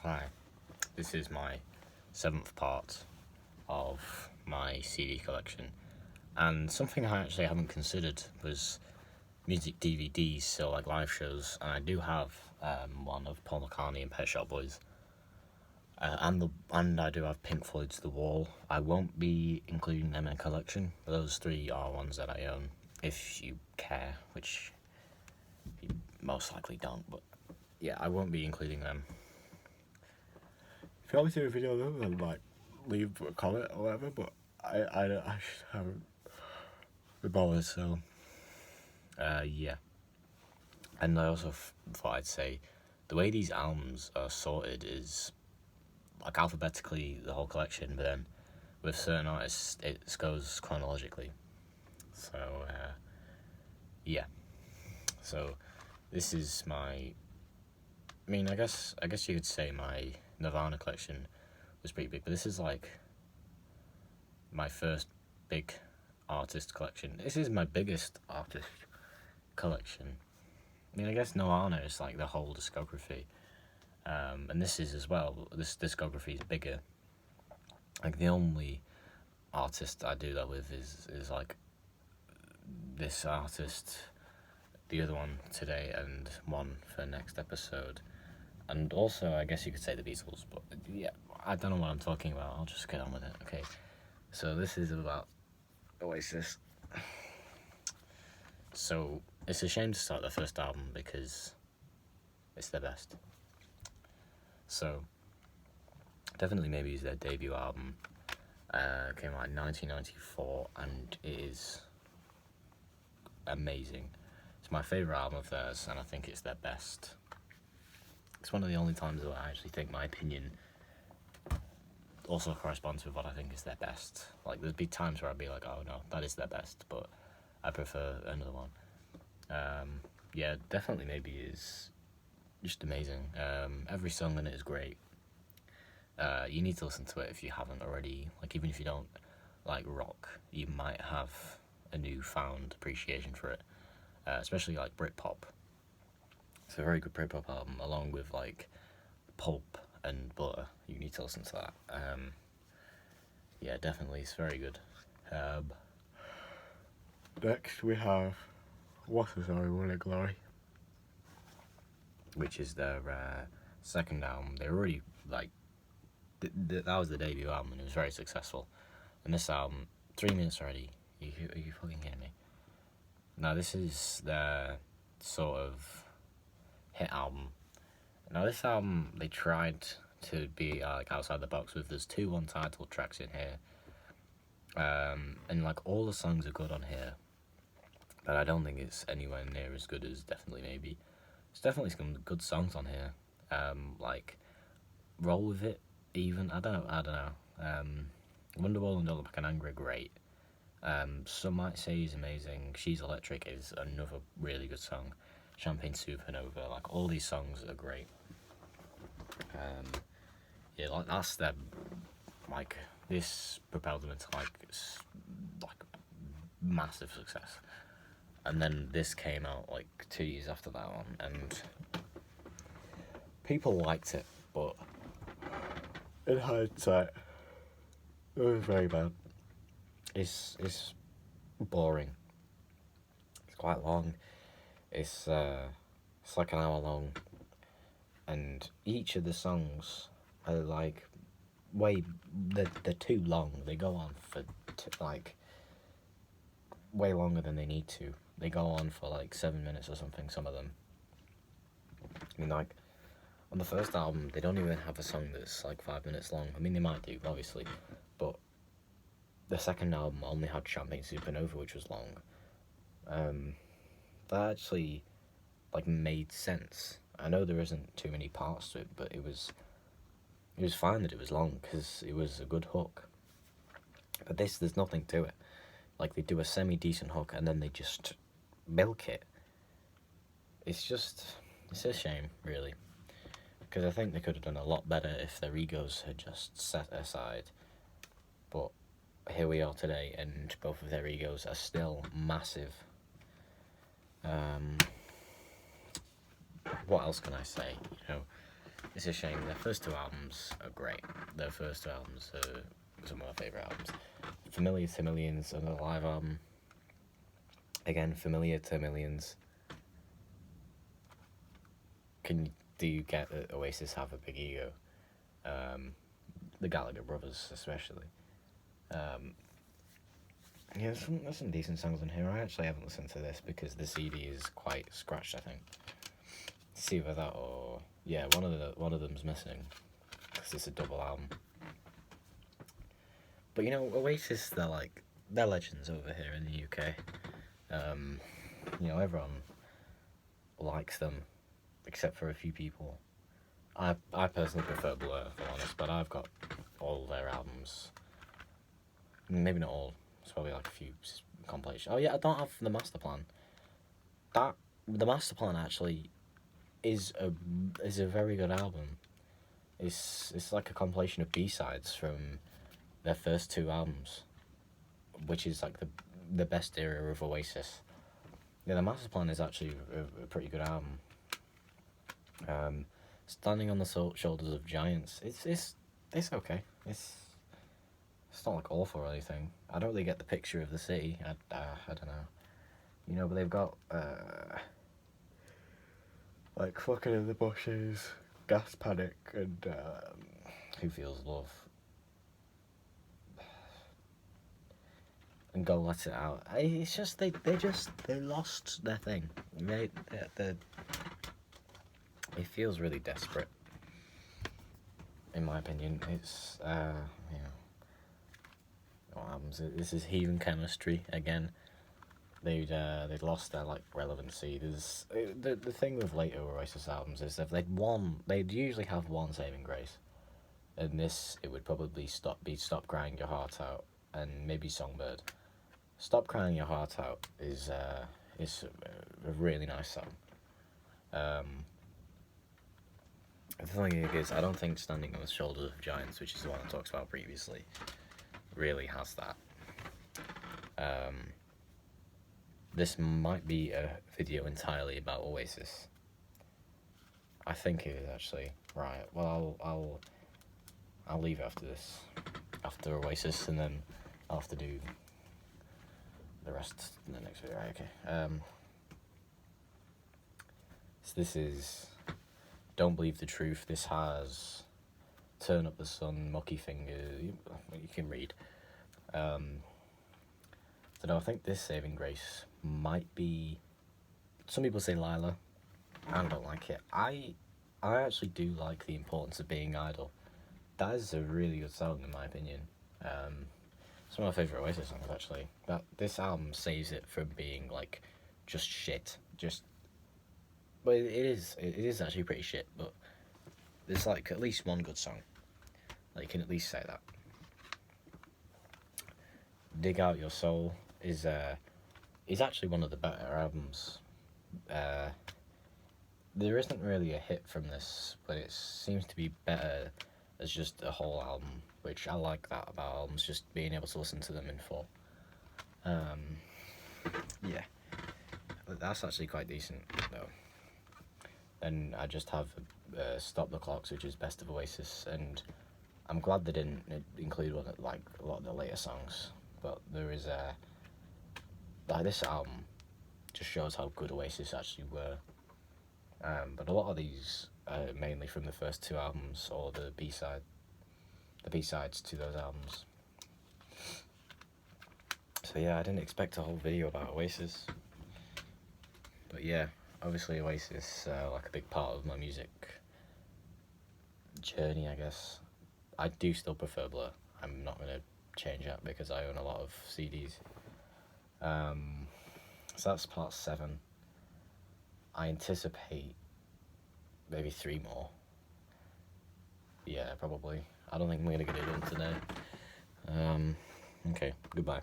Hi, this is my 7th part of my CD collection, and something I actually haven't considered was music DVDs, so like live shows, and I do have one of Paul McCartney and Pet Shop Boys, and I do have Pink Floyd's The Wall. I won't be including them in a collection, but those three are ones that I own, if you care, which you most likely don't, but yeah, I won't be including them. If you want me to do a video though, then like leave a comment or whatever, but I just haven't been bothered, so yeah. And I also thought I'd say the way these albums are sorted is like alphabetically the whole collection, but then with certain artists it goes chronologically. So yeah. So this is my. I mean, I guess you could say my Nirvana collection was pretty big, but this is like my first big artist collection. This is my biggest artist collection. I mean, I guess Nirvana is like the whole discography, and this is as well. This discography is bigger. Like the only artist I do that with is like this artist, the other one today, and one for next episode. And also, I guess you could say the Beatles, but yeah, I don't know what I'm talking about. I'll just get on with it. Okay, so this is about Oasis. So it's a shame to start their first album because it's their best. So definitely maybe it's their debut album. Came out in 1994, and it is amazing. It's my favourite album of theirs, and I think it's their best. It's one of the only times where I actually think my opinion also corresponds with what I think is their best. Like, there'd be times where I'd be like, oh no, that is their best, but I prefer another one. Yeah, definitely maybe is just amazing. Every song in it is great. You need to listen to it if you haven't already. Like, even if you don't like rock, you might have a newfound appreciation for it, especially like Britpop. It's a very good Britpop album, along with like Pulp and Butter. You need to listen to that. Yeah, definitely, it's very good. Next we have What's the Story, Will It Glory, which is their second album. They already like that was the debut album, and it was very successful. And this album, 3 minutes already. Are you fucking kidding me? Now this is their sort of hit album. Now this album, they tried to be like outside the box with there's 2 untitled tracks in here, and like all the songs are good on here, but I don't think it's anywhere near as good as Definitely Maybe. There's definitely some good songs on here, like Roll With It, even I don't know. Wonderwall and Don't Look Back in Anger are great. Some might say he's amazing. She's Electric is another really good song. Champagne Supernova, like all these songs are great. Yeah, like that's their, like this propelled them into like massive success. And then this came out like 2 years after that one, and people liked it, but in hindsight, it was very bad. It's boring. It's quite long. It's like an hour long, and each of the songs are like they're too long. They go on for like way longer than they need to. They go on for like 7 minutes or something, some of them. I mean, like on the first album they don't even have a song that's like 5 minutes long. I mean, they might do, obviously, but the second album only had Champagne Supernova, which was long. That actually like made sense. I know there isn't too many parts to it, but it was fine that it was long because it was a good hook. But this, there's nothing to it. Like, they do a semi-decent hook and then they just milk it. It's a shame, really, because I think they could have done a lot better if their egos had just set aside. But here we are today, and both of their egos are still massive. What else can I say? You know, It's a shame. Their first two albums are great. Their first two albums are some of my favourite albums. Familiar to Millions, another live album. Again, Familiar to Millions. Do you get that Oasis have a big ego? The Gallagher brothers, especially. Yeah, there's some decent songs on here. I actually haven't listened to this because the CD is quite scratched, I think. See whether that or... Yeah, one of them's missing because it's a double album. But you know, Oasis, they're legends over here in the UK. You know, everyone likes them, except for a few people. I personally prefer Blur, if I'm honest, but I've got all their albums. Maybe not all. It's probably like a few compilations. Oh yeah, I don't have the Master Plan. The Master Plan actually is a very good album. It's like a compilation of B-sides from their first two albums, which is like the best era of Oasis. Yeah, the Master Plan is actually a pretty good album. Standing on the Shoulders of Giants, it's okay. It's not like awful or anything. I don't really get the picture of the city. I don't know, you know. But they've got like Fucking in the Bushes, Gas Panic, and Who Feels Love, and Go Let It Out. It's just they lost their thing. It feels really desperate, in my opinion. It's you know, what albums? This is Heathen Chemistry again. They'd lost their like relevancy. There's the thing with later Oasis albums is that they'd usually have one saving grace, and this it would probably Stop Crying Your Heart Out and maybe Songbird. Stop Crying Your Heart Out is a really nice song. The thing is, I don't think Standing on the Shoulders of Giants, which is the one I talked about previously, really has that. This might be a video entirely about Oasis. I think it is actually. Right. Well, I'll leave after this, after Oasis, and then I'll have to do the rest in the next video. Right, okay. So this is Don't Believe the Truth. This has Turn Up the Sun, Mucky Finger. You can read. So no, I think this saving grace might be. Some people say Lila. I don't like it. I actually do like The Importance of Being Idle. That is a really good song in my opinion. It's one of my favourite Oasis songs actually. This album saves it from being like just shit. But it is actually pretty shit, but there's like at least one good song. Like you can at least say that. Dig Out Your Soul is actually one of the better albums. There isn't really a hit from this, but it seems to be better as just a whole album, which I like that about albums, just being able to listen to them in full. Yeah, that's actually quite decent though. Then I just have Stop the Clocks, which is best of Oasis, and I'm glad they didn't include one like a lot of the later songs. But there is like this album just shows how good Oasis actually were. But a lot of these are mainly from the first two albums or the B-sides to those albums. So yeah, I didn't expect a whole video about Oasis. But yeah, obviously Oasis like a big part of my music journey, I guess. I do still prefer Blur. I'm not going to change that because I own a lot of CDs. So that's part 7. I anticipate maybe 3 more. Yeah, probably. I don't think I'm going to get it done today. Okay, goodbye.